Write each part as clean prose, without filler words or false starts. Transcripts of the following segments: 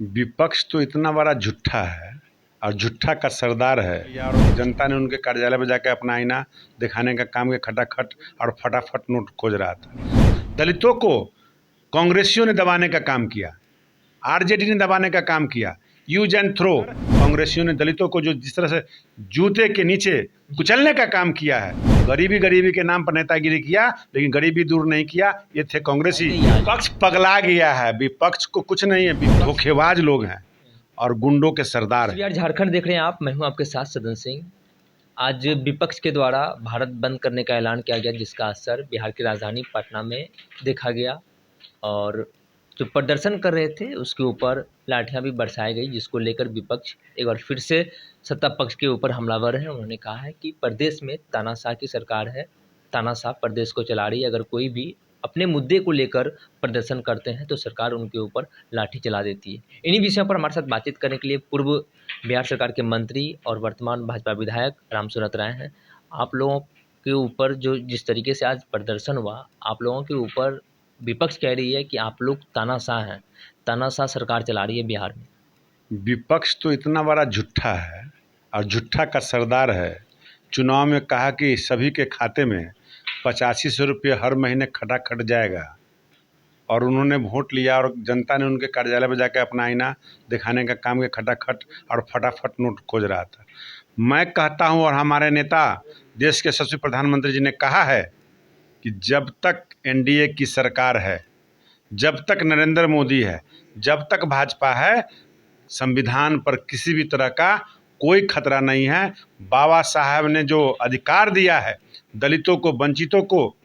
विपक्ष तो इतना बड़ा झूठा है और झूठा का सरदार है यार। जनता ने उनके कार्यालय में जाकर अपना आईना दिखाने का काम किया, खटाखट और फटाफट नोट खोज रहा था। दलितों को कांग्रेसियों ने दबाने का काम किया, आरजेडी ने दबाने का काम किया, यूज एंड थ्रो। कांग्रेसियों ने दलितों को जो जिस तरह से जूते के नीचे कुचलने का काम किया है, गरीबी के नाम पर नेतागिरी किया, लेकिन गरीबी दूर नहीं किया। ये थे कांग्रेसी। विपक्ष पगला गया है, विपक्ष को कुछ नहीं है, धोखेबाज लोग हैं और गुंडों के सरदार हैं। यार झारखंड देख रहे हैं आप, मैं हूं आपके साथ सदन सिंह। आज विपक्ष के द्वारा भारत बंद करने का ऐलान किया गया, जिसका असर बिहार की राजधानी पटना में देखा गया और जो प्रदर्शन कर रहे थे उसके ऊपर लाठियां भी बरसाई गई, जिसको लेकर विपक्ष एक बार फिर से सत्ता पक्ष के ऊपर हमलावर है। उन्होंने कहा है कि प्रदेश में तानाशाह की सरकार है, तानाशाह प्रदेश को चला रही है। अगर कोई भी अपने मुद्दे को लेकर प्रदर्शन करते हैं तो सरकार उनके ऊपर लाठी चला देती है। इन्हीं विषयों पर हमारे साथ बातचीत करने के लिए पूर्व बिहार सरकार के मंत्री और वर्तमान भाजपा विधायक रामसूरत राय हैं। आप लोगों के ऊपर जो जिस तरीके से आज प्रदर्शन हुआ, आप लोगों के ऊपर विपक्ष कह रही है कि आप लोग तानाशाह हैं, तानाशाह सरकार चला रही है बिहार में। विपक्ष तो इतना बड़ा झूठा है और झूठा का सरदार है। चुनाव में कहा कि सभी के खाते में 8500 रुपये हर महीने खटाखट जाएगा और उन्होंने वोट लिया और जनता ने उनके कार्यालय में जाकर अपना आईना दिखाने का काम किया, खटाखट और फटाफट नोट खोज रहा था। मैं कहता हूं और हमारे नेता देश के यशस्वी प्रधानमंत्री जी ने कहा है कि जब तक एनडीए की सरकार है, जब तक नरेंद्र मोदी है, जब तक भाजपा है, संविधान पर किसी भी तरह का कोई खतरा नहीं है। बाबा साहब ने जो अधिकार दिया है दलितों को, वंचितों को,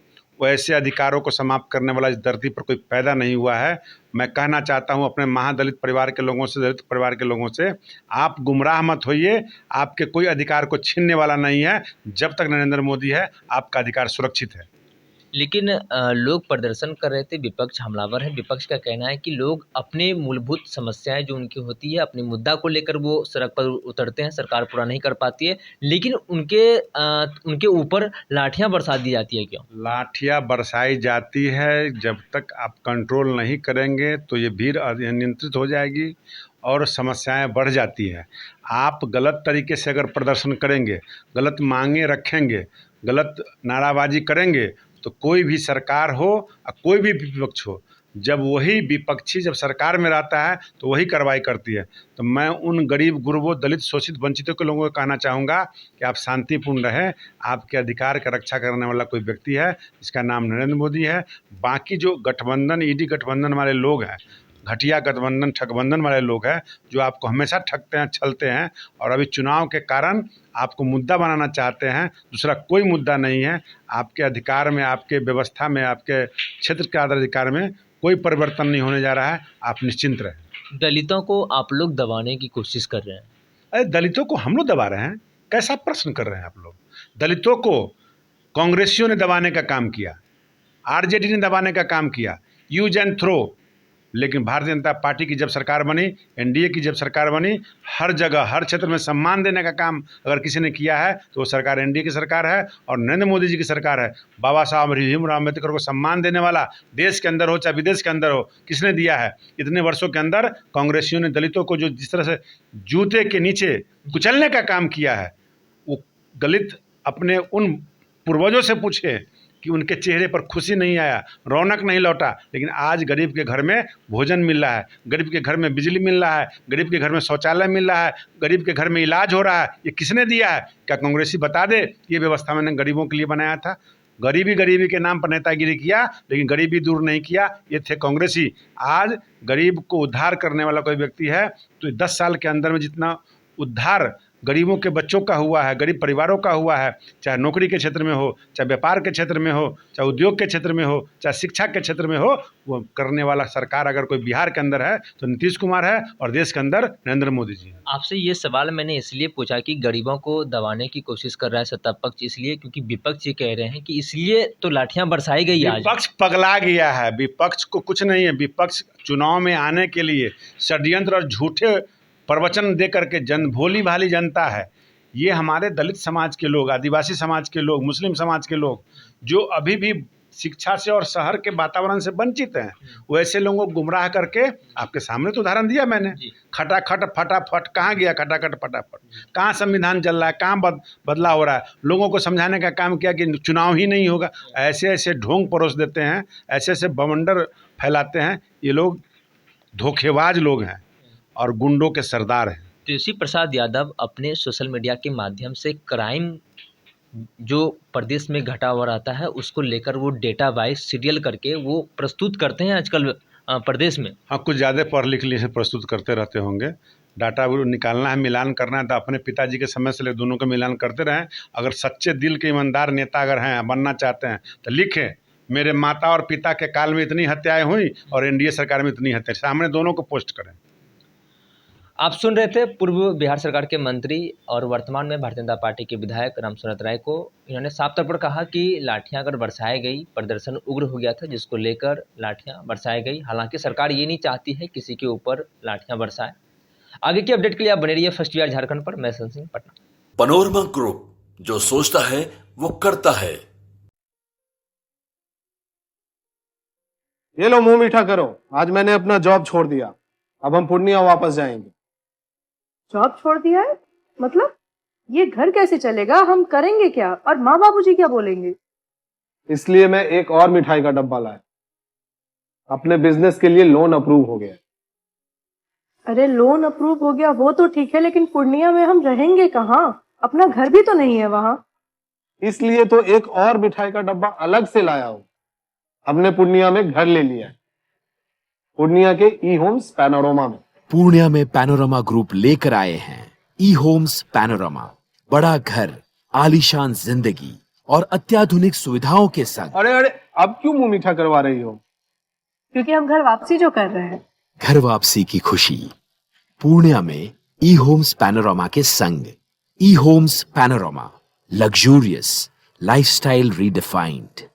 वैसे अधिकारों को समाप्त करने वाला इस धरती पर कोई पैदा नहीं हुआ है। मैं कहना चाहता हूं अपने महादलित परिवार के लोगों से, दलित परिवार के लोगों से, आप गुमराह मत होइए। आपके कोई अधिकार को छीनने वाला नहीं है। जब तक नरेंद्र मोदी है आपका अधिकार सुरक्षित है। लेकिन लोग प्रदर्शन कर रहे थे, विपक्ष हमलावर है। विपक्ष का कहना है कि लोग अपने मूलभूत समस्याएं जो उनकी होती है, अपने मुद्दा को लेकर वो सड़क पर उतरते हैं, सरकार पूरा नहीं कर पाती है, लेकिन उनके ऊपर लाठियां बरसा दी जाती है। क्यों लाठियां बरसाई जाती है? जब तक आप कंट्रोल नहीं करेंगे तो ये भीड़ अनियंत्रित हो जाएगी और समस्याएं बढ़ जाती हैं। आप गलत तरीके से अगर प्रदर्शन करेंगे, गलत मांगे रखेंगे, गलत नाराबाजी करेंगे तो कोई भी सरकार हो और कोई भी विपक्ष हो, जब वही विपक्षी जब सरकार में रहता है तो वही कार्रवाई करती है। तो मैं उन गरीब गुरबों, दलित, शोषित, वंचितों के लोगों को कहना चाहूँगा कि आप शांतिपूर्ण रहें। आपके अधिकार का रक्षा करने वाला कोई व्यक्ति है, इसका नाम नरेंद्र मोदी है। बाकी जो गठबंधन, ईडी गठबंधन वाले लोग हैं, घटिया गठबंधन, ठगबंधन वाले लोग हैं, जो आपको हमेशा ठगते हैं, छलते हैं और अभी चुनाव के कारण आपको मुद्दा बनाना चाहते हैं। दूसरा कोई मुद्दा नहीं है। आपके अधिकार में, आपके व्यवस्था में, आपके क्षेत्र के अधिकार में कोई परिवर्तन नहीं होने जा रहा है। आप निश्चिंत रहें। दलितों को आप लोग दबाने की कोशिश कर रहे हैं। अरे दलितों को हम लोग दबा रहे हैं? कैसा प्रश्न कर रहे हैं आप लोग? दलितों को कांग्रेसियों ने दबाने का काम किया, आरजेडी ने दबाने का काम किया, यूज एंड थ्रो। लेकिन भारतीय जनता पार्टी की जब सरकार बनी, एनडीए की जब सरकार बनी, हर जगह, हर क्षेत्र में सम्मान देने का काम अगर किसी ने किया है तो वो सरकार एनडीए की सरकार है और नरेंद्र मोदी जी की सरकार है। बाबा साहब भीमराव अम्बेडकर को सम्मान देने वाला, देश के अंदर हो चाहे विदेश के अंदर हो, किसने दिया है? इतने वर्षों के अंदर कांग्रेसियों ने दलितों को जो जिस तरह से जूते के नीचे कुचलने का काम किया है, वो दलित अपने उन पूर्वजों से पूछे कि उनके चेहरे पर खुशी नहीं आया, रौनक नहीं लौटा। लेकिन आज गरीब के घर में भोजन मिल रहा है, गरीब के घर में बिजली मिल रहा है, गरीब के घर में शौचालय मिल रहा है, गरीब के घर में इलाज हो रहा है। ये किसने दिया है? क्या कांग्रेसी बता दे? ये व्यवस्था मैंने गरीबों के लिए बनाया था। गरीबी के नाम पर नेतागिरी किया, लेकिन गरीबी दूर नहीं किया। ये थे कांग्रेसी। आज गरीब को उद्धार करने वाला कोई व्यक्ति है तो 10 साल के अंदर में जितना उद्धार गरीबों के बच्चों का हुआ है, गरीब परिवारों का हुआ है, चाहे नौकरी के क्षेत्र में हो, चाहे व्यापार के क्षेत्र में हो, चाहे उद्योग के क्षेत्र में हो, चाहे शिक्षा के क्षेत्र में हो, वो करने वाला सरकार अगर कोई बिहार के अंदर है तो नीतीश कुमार है और देश के अंदर नरेंद्र मोदी जी है। आपसे ये सवाल मैंने इसलिए पूछा कि गरीबों को दबाने की कोशिश कर रहा है सत्ता पक्ष, इसलिए क्योंकि विपक्ष ये कह रहे हैं कि इसलिए तो लाठियां बरसाई गई। आज विपक्ष पगला गया है। विपक्ष को कुछ नहीं है। विपक्ष चुनाव में आने के लिए षड्यंत्र और झूठे प्रवचन दे करके भोली भाली जनता है। ये हमारे दलित समाज के लोग, आदिवासी समाज के लोग, मुस्लिम समाज के लोग जो अभी भी शिक्षा से और शहर के वातावरण से वंचित हैं, वैसे लोगों को गुमराह करके आपके सामने तो उदाहरण दिया मैंने। जी। खटाखट फटाफट कहाँ गया, खटाखट फटाफट कहाँ संविधान चल रहा है, कहाँ बदलाव हो रहा है। लोगों को समझाने का काम किया कि चुनाव ही नहीं होगा। ऐसे ऐसे ढोंग परोस देते हैं, ऐसे ऐसे बवंडर फैलाते हैं। ये लोग धोखेबाज लोग हैं और गुंडों के सरदार हैं। तेजस्वी प्रसाद यादव अपने सोशल मीडिया के माध्यम से क्राइम जो प्रदेश में घटा हुआ रहता है उसको लेकर वो डेटा वाइज सीरियल करके वो प्रस्तुत करते हैं आजकल प्रदेश में। हाँ, कुछ ज़्यादा पढ़ लिख लिए प्रस्तुत करते रहते होंगे। डाटा वो निकालना है, मिलान करना है, तो अपने पिताजी के समय से ले दोनों का मिलान करते रहें। अगर सच्चे दिल के ईमानदार नेता अगर हैं, बनना चाहते हैं, तो लिखें मेरे माता और पिता के काल में इतनी हत्याएं हुई और एनडीए सरकार में इतनी हत्या, सामने दोनों को पोस्ट करें। आप सुन रहे थे पूर्व बिहार सरकार के मंत्री और वर्तमान में भारतीय जनता पार्टी के विधायक रामसूरत राय को। इन्होंने साफ तौर पर कहा कि लाठियां अगर बरसाई गई, प्रदर्शन उग्र हो गया था जिसको लेकर लाठियां बरसाई गई। हालांकि सरकार ये नहीं चाहती है किसी के ऊपर लाठियां बरसाए। आगे की अपडेट के लिए आप बने रहिए फर्स्ट बिहार झारखंड पर। मैं संजय सिंह, पटना। पैनोरमा ग्रुप, जो सोचता है वो करता है। ये लो मुंह मीठा करो, आज मैंने अपना जॉब छोड़ दिया, अब हम पूर्णिया वापस जाएंगे। जॉब छोड़ दिया है? मतलब ये घर कैसे चलेगा? हम करेंगे क्या? और माँ बाबूजी क्या बोलेंगे? इसलिए मैं एक और मिठाई का डब्बा लाया। अपने बिजनेस के लिए लोन अप्रूव हो गया। अरे लोन अप्रूव हो गया वो तो ठीक है, लेकिन पूर्णिया में हम रहेंगे कहाँ? अपना घर भी तो नहीं है वहाँ। इसलिए तो एक और मिठाई का डब्बा अलग से लाया हूँ। हमने पूर्णिया में घर ले लिया है, पूर्णिया के ई होम्स पैनोरमा में। पूर्णिया में पैनोरमा ग्रुप लेकर आए हैं ई होम्स पैनोरमा। बड़ा घर, आलीशान जिंदगी और अत्याधुनिक सुविधाओं के संग। अरे अरे, अब क्यों मुंह मीठा करवा रही हो? क्योंकि हम घर वापसी जो कर रहे हैं। घर वापसी की खुशी पूर्णिया में ई होम्स पैनोरमा के संग। E homes panorama, luxurious lifestyle redefined.